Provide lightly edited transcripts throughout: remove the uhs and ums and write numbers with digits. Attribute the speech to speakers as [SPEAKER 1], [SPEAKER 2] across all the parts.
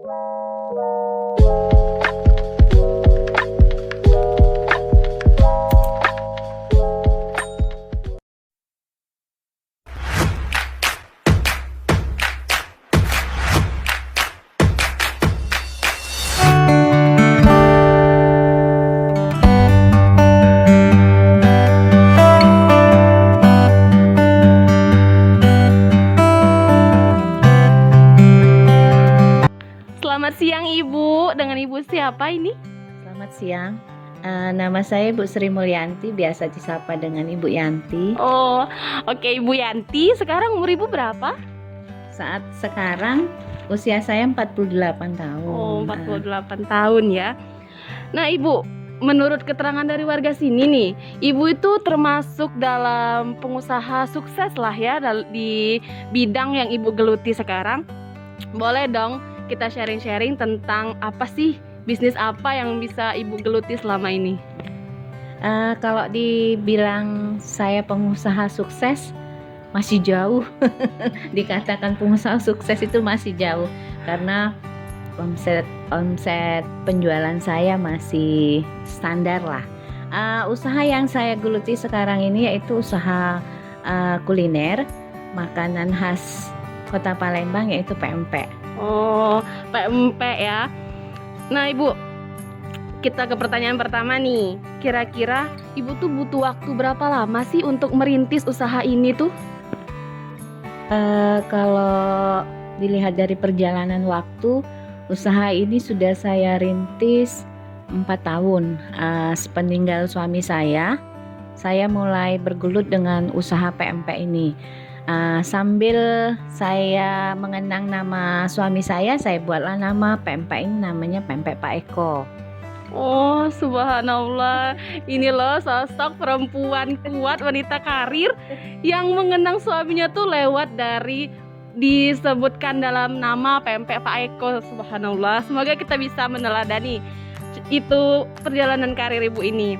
[SPEAKER 1] Selamat siang Ibu, dengan Ibu siapa ini?
[SPEAKER 2] Selamat siang, nama saya Bu Sri Mulyanti, biasa disapa dengan Ibu Yanti.
[SPEAKER 1] Oh, oke Ibu Yanti, sekarang umur Ibu berapa?
[SPEAKER 2] Saat sekarang usia saya 48 tahun.
[SPEAKER 1] Oh, 48 tahun ya. Nah Ibu, menurut keterangan dari warga sini nih, Ibu itu termasuk dalam pengusaha sukses lah ya di bidang yang Ibu geluti sekarang. Boleh dong kita sharing-sharing tentang apa sih bisnis apa yang bisa Ibu geluti selama ini?
[SPEAKER 2] Kalau dibilang saya pengusaha sukses, masih jauh. Dikatakan pengusaha sukses itu masih jauh, karena omset penjualan saya masih standar lah. Usaha yang saya geluti sekarang ini yaitu usaha kuliner, makanan khas Kota Palembang, yaitu PMP.
[SPEAKER 1] Oh, PMP ya. Nah Ibu, kita ke pertanyaan pertama nih. Kira-kira Ibu tuh butuh waktu berapa lama sih untuk merintis usaha ini tuh?
[SPEAKER 2] Kalau dilihat dari perjalanan waktu, usaha ini sudah saya rintis 4 tahun. Sepeninggal suami saya mulai bergelut dengan usaha PMP ini. Sambil saya mengenang nama suami saya buatlah nama PMP ini, namanya PMP Pak Eko.
[SPEAKER 1] Oh, subhanallah. Ini loh sosok perempuan kuat, wanita karir yang mengenang suaminya tuh lewat dari disebutkan dalam nama PMP Pak Eko. Subhanallah. Semoga kita bisa meneladani itu perjalanan karir Ibu ini.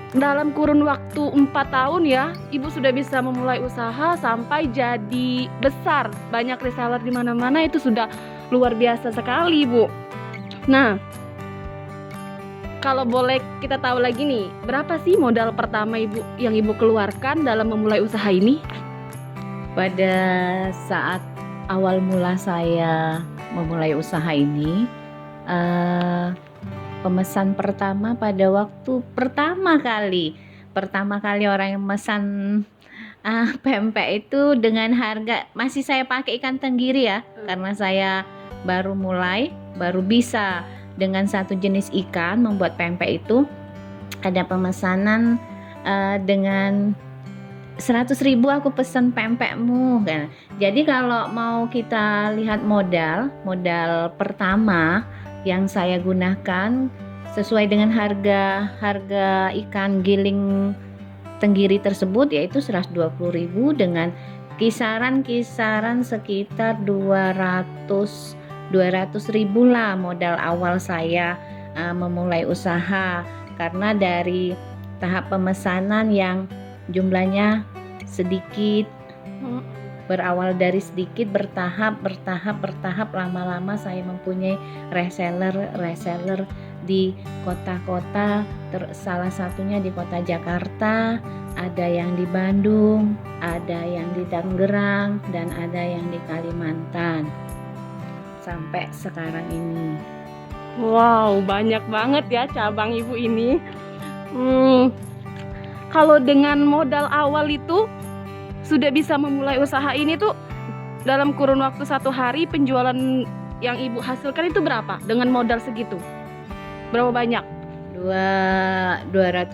[SPEAKER 1] Dalam kurun waktu 4 tahun ya, Ibu sudah bisa memulai usaha sampai jadi besar. Banyak reseller di mana-mana, itu sudah luar biasa sekali, Bu. Nah, kalau boleh kita tahu lagi nih, berapa sih modal pertama yang Ibu keluarkan dalam memulai usaha ini?
[SPEAKER 2] Pada saat awal mula saya memulai usaha ini, pemesan pertama pada waktu pertama kali orang yang memesan PMP itu dengan harga, masih saya pakai ikan tenggiri ya, karena saya baru bisa dengan satu jenis ikan membuat PMP itu. Ada pemesanan dengan 100.000 aku pesan PMP-mu kan. Jadi kalau mau kita lihat modal pertama yang saya gunakan sesuai dengan harga ikan giling tenggiri tersebut, yaitu 120.000 dengan kisaran sekitar 200.000 lah modal awal saya memulai usaha, karena dari tahap pemesanan yang jumlahnya sedikit, berawal dari sedikit, bertahap, lama-lama saya mempunyai reseller di kota-kota, salah satunya di kota Jakarta, ada yang di Bandung, ada yang di Tangerang, dan ada yang di Kalimantan, sampai sekarang ini.
[SPEAKER 1] Wow, banyak banget ya cabang Ibu ini. Kalau dengan modal awal itu sudah bisa memulai usaha ini tuh, dalam kurun waktu 1 hari penjualan yang Ibu hasilkan itu berapa? Dengan modal segitu, berapa banyak?
[SPEAKER 2] 200.000.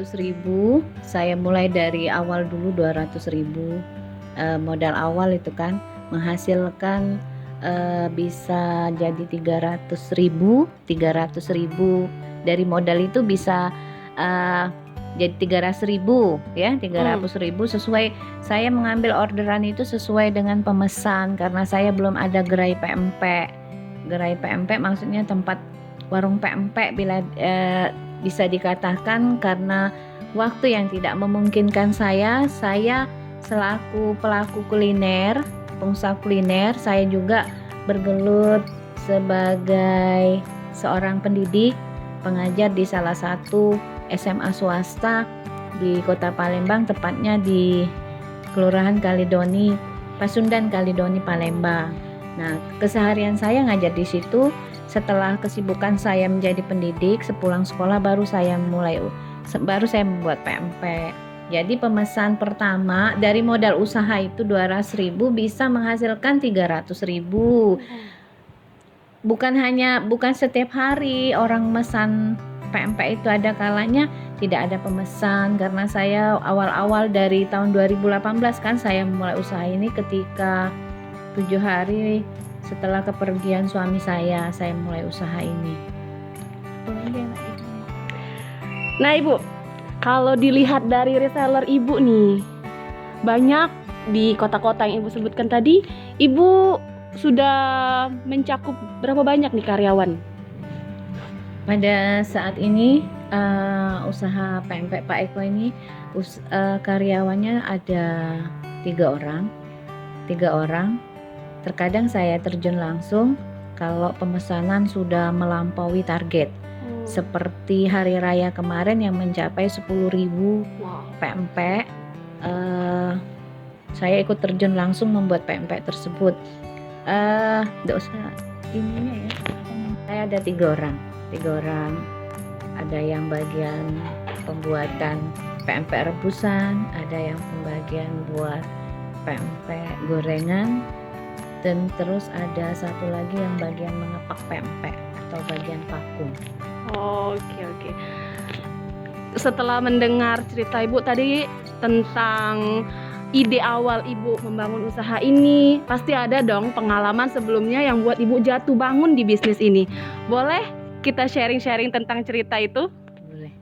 [SPEAKER 2] Saya mulai dari awal dulu 200.000 modal awal itu kan, menghasilkan bisa jadi 300.000 dari modal itu bisa jadi 300.000 ya, 300.000 sesuai saya mengambil orderan itu sesuai dengan pemesan, karena saya belum ada gerai PMP. Gerai PMP maksudnya tempat warung PMP, bila bisa dikatakan, karena waktu yang tidak memungkinkan saya selaku pelaku kuliner, pengusaha kuliner, saya juga bergelut sebagai seorang pendidik, pengajar di salah satu SMA swasta di Kota Palembang, tepatnya di Kelurahan Kalidoni, Pasundan Kalidoni, Palembang. Nah, keseharian saya ngajar di situ. Setelah kesibukan saya menjadi pendidik, sepulang sekolah baru saya membuat PMP. Jadi pemesan pertama dari modal usaha itu 200.000 bisa menghasilkan 300.000. Bukan setiap hari orang memesan PMP itu, ada kalanya tidak ada pemesan, karena saya awal-awal dari tahun 2018 kan saya mulai usaha ini ketika 7 hari setelah kepergian suami saya mulai usaha ini.
[SPEAKER 1] Nah Ibu, kalau dilihat dari reseller Ibu nih, banyak di kota-kota yang Ibu sebutkan tadi, Ibu sudah mencakup berapa banyak nih karyawan?
[SPEAKER 2] Pada saat ini usaha PMP Pak Eko ini karyawannya ada 3 orang. Terkadang saya terjun langsung kalau pemesanan sudah melampaui target. Seperti hari raya kemarin yang mencapai 10.000 PMP, saya ikut terjun langsung membuat PMP tersebut. Nggak usah ininya ya. Saya ada 3 orang. Ada yang bagian pembuatan PMP rebusan, ada yang pembagian buat PMP gorengan, dan terus ada satu lagi yang bagian mengepak PMP atau bagian vakum.
[SPEAKER 1] Oke. Setelah mendengar cerita Ibu tadi tentang ide awal Ibu membangun usaha ini, pasti ada dong pengalaman sebelumnya yang buat Ibu jatuh bangun di bisnis ini. Boleh kita sharing-sharing tentang cerita itu?
[SPEAKER 2] Boleh.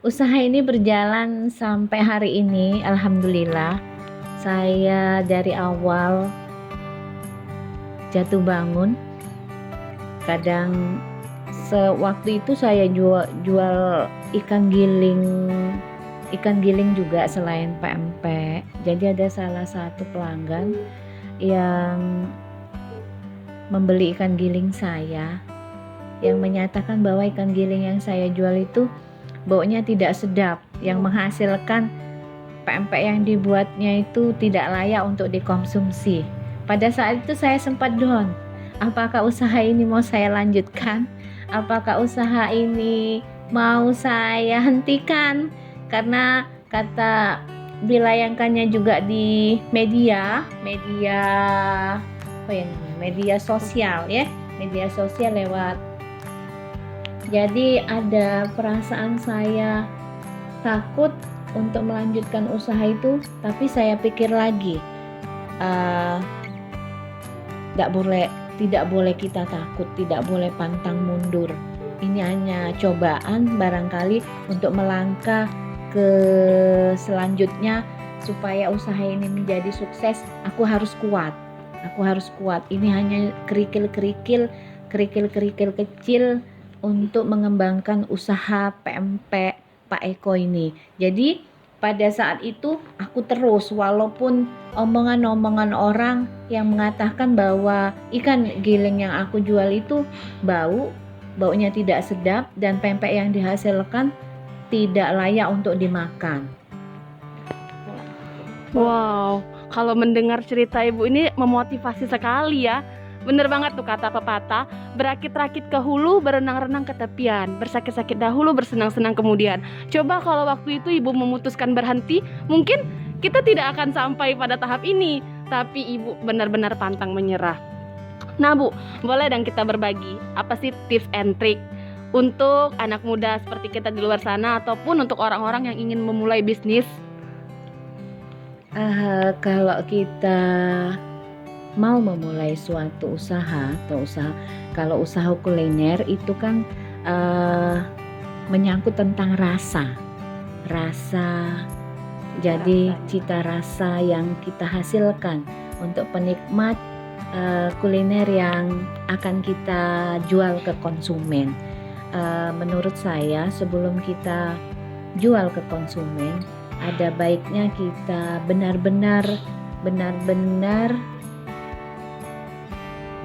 [SPEAKER 2] Usaha ini berjalan sampai hari ini, alhamdulillah. Saya dari awal jatuh bangun. Kadang sewaktu itu saya jual ikan giling juga selain PMP. Jadi ada salah satu pelanggan yang membeli ikan giling saya, yang menyatakan bahwa ikan giling yang saya jual itu baunya tidak sedap, yang menghasilkan PMP yang dibuatnya itu tidak layak untuk dikonsumsi. Pada saat itu saya sempat down. Apakah usaha ini mau saya lanjutkan? Apakah usaha ini mau saya hentikan? Karena kata dilayangkannya juga di media sosial ya, media sosial lewat. Jadi ada perasaan saya takut untuk melanjutkan usaha itu, tapi saya pikir lagi, tidak boleh kita takut, tidak boleh pantang mundur. Ini hanya cobaan barangkali untuk melangkah ke selanjutnya. Supaya usaha ini menjadi sukses, aku harus kuat. Ini hanya kerikil-kerikil kecil untuk mengembangkan usaha PMP Pak Eko ini. Jadi pada saat itu aku terus, walaupun omongan-omongan orang yang mengatakan bahwa ikan giling yang aku jual itu baunya tidak sedap dan PMP yang dihasilkan tidak layak untuk dimakan.
[SPEAKER 1] Wow, kalau mendengar cerita Ibu ini memotivasi sekali ya. Bener banget tuh kata pepatah, berakit-rakit ke hulu, berenang-renang ke tepian, bersakit-sakit dahulu, bersenang-senang kemudian. Coba kalau waktu itu Ibu memutuskan berhenti, mungkin kita tidak akan sampai pada tahap ini. Tapi Ibu benar-benar pantang menyerah. Nah Bu, boleh dong kita berbagi apa sih tips and trick untuk anak muda seperti kita di luar sana, ataupun untuk orang-orang yang ingin memulai bisnis?
[SPEAKER 2] Kalau kita mau memulai suatu usaha kalau usaha kuliner itu kan menyangkut tentang rasa. Jadi cita rasa yang kita hasilkan untuk penikmat kuliner yang akan kita jual ke konsumen. Menurut saya sebelum kita jual ke konsumen, ada baiknya kita benar-benar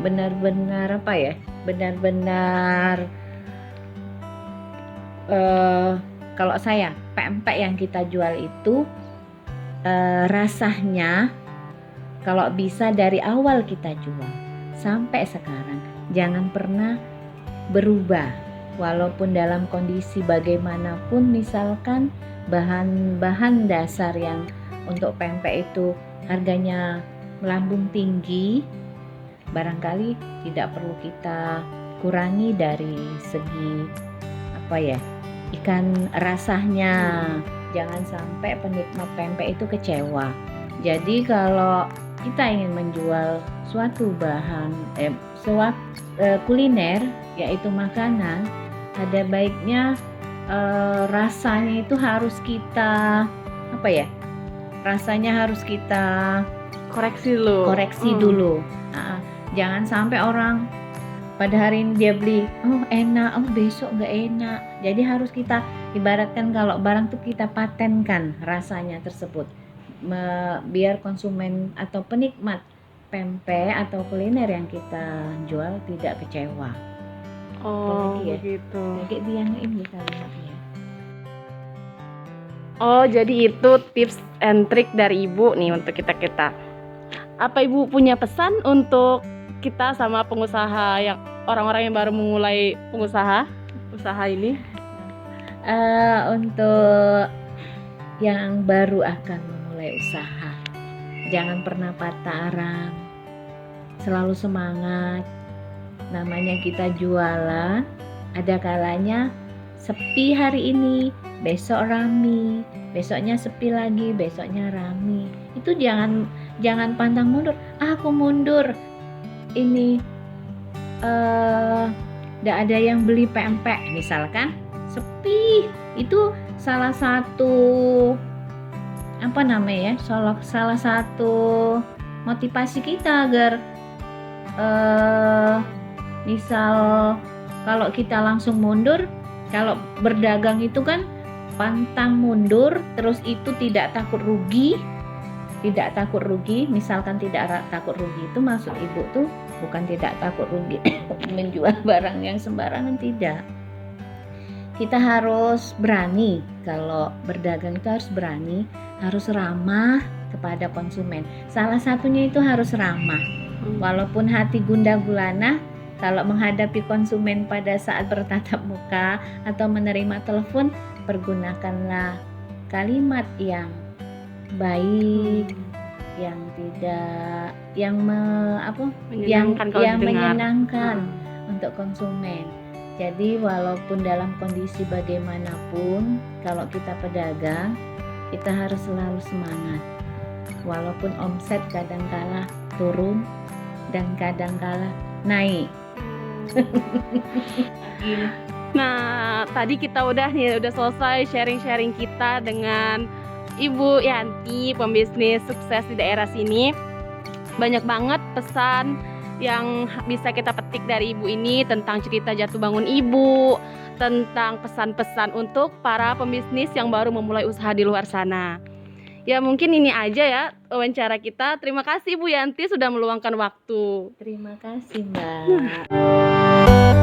[SPEAKER 2] benar-benar apa ya? Benar-benar eh, kalau saya pempek yang kita jual itu rasanya kalau bisa dari awal kita jual sampai sekarang jangan pernah berubah, walaupun dalam kondisi bagaimanapun. Misalkan bahan-bahan dasar yang untuk pempek itu harganya melambung tinggi, barangkali tidak perlu kita kurangi dari segi apa ya, ikan rasanya. Jangan sampai penikmat pempek itu kecewa. Jadi kalau kita ingin menjual suatu bahan kuliner, yaitu makanan, ada baiknya rasanya itu harus kita apa ya? Rasanya harus kita
[SPEAKER 1] Koreksi dulu.
[SPEAKER 2] Nah, jangan sampai orang pada hari ini dia beli, oh enak, oh besok nggak enak. Jadi harus kita ibaratkan kalau barang tuh kita patenkan rasanya tersebut, biar konsumen atau penikmat pempek atau kuliner yang kita jual tidak kecewa.
[SPEAKER 1] Oh,
[SPEAKER 2] Apalagi ya?
[SPEAKER 1] begitu.
[SPEAKER 2] Kayak dia ini kalimatnya.
[SPEAKER 1] Oh, jadi itu tips and trick dari Ibu nih untuk kita-kita. Apa Ibu punya pesan untuk kita sama pengusaha yang orang-orang yang baru memulai usaha ini?
[SPEAKER 2] Untuk yang baru akan memulai usaha, jangan pernah patah arang, selalu semangat. Namanya kita jualan, ada kalanya sepi hari ini, besok rame, besoknya sepi lagi, besoknya rame. Itu jangan pantang mundur. Aku mundur, ini nggak ada yang beli pempek misalkan, sepi. Itu salah satu apa namanya ya, salah satu motivasi kita agar misal kalau kita langsung mundur, kalau berdagang itu kan pantang mundur, terus itu tidak takut rugi. Misalkan tidak takut rugi, itu maksud Ibu tuh bukan tidak takut rugi menjual barang yang sembarangan, tidak. Kita harus berani, kalau berdagang itu harus berani, harus ramah kepada konsumen. Salah satunya itu harus ramah. Walaupun hati gundah gulana, kalau menghadapi konsumen pada saat bertatap muka atau menerima telepon, pergunakanlah kalimat yang baik, yang tidak
[SPEAKER 1] Menyenangkan kalau didengar.
[SPEAKER 2] menyenangkan untuk konsumen. Jadi walaupun dalam kondisi bagaimanapun, kalau kita pedagang, kita harus selalu semangat. Walaupun omset kadangkala turun dan kadangkala naik.
[SPEAKER 1] Nah, tadi kita udah selesai sharing-sharing kita dengan Ibu Yanti, pembisnis sukses di daerah sini. Banyak banget pesan yang bisa kita petik dari Ibu ini tentang cerita jatuh bangun Ibu, tentang pesan-pesan untuk para pembisnis yang baru memulai usaha di luar sana. Ya mungkin ini aja ya wawancara kita. Terima kasih Ibu Yanti sudah meluangkan waktu.
[SPEAKER 2] Terima kasih Mbak.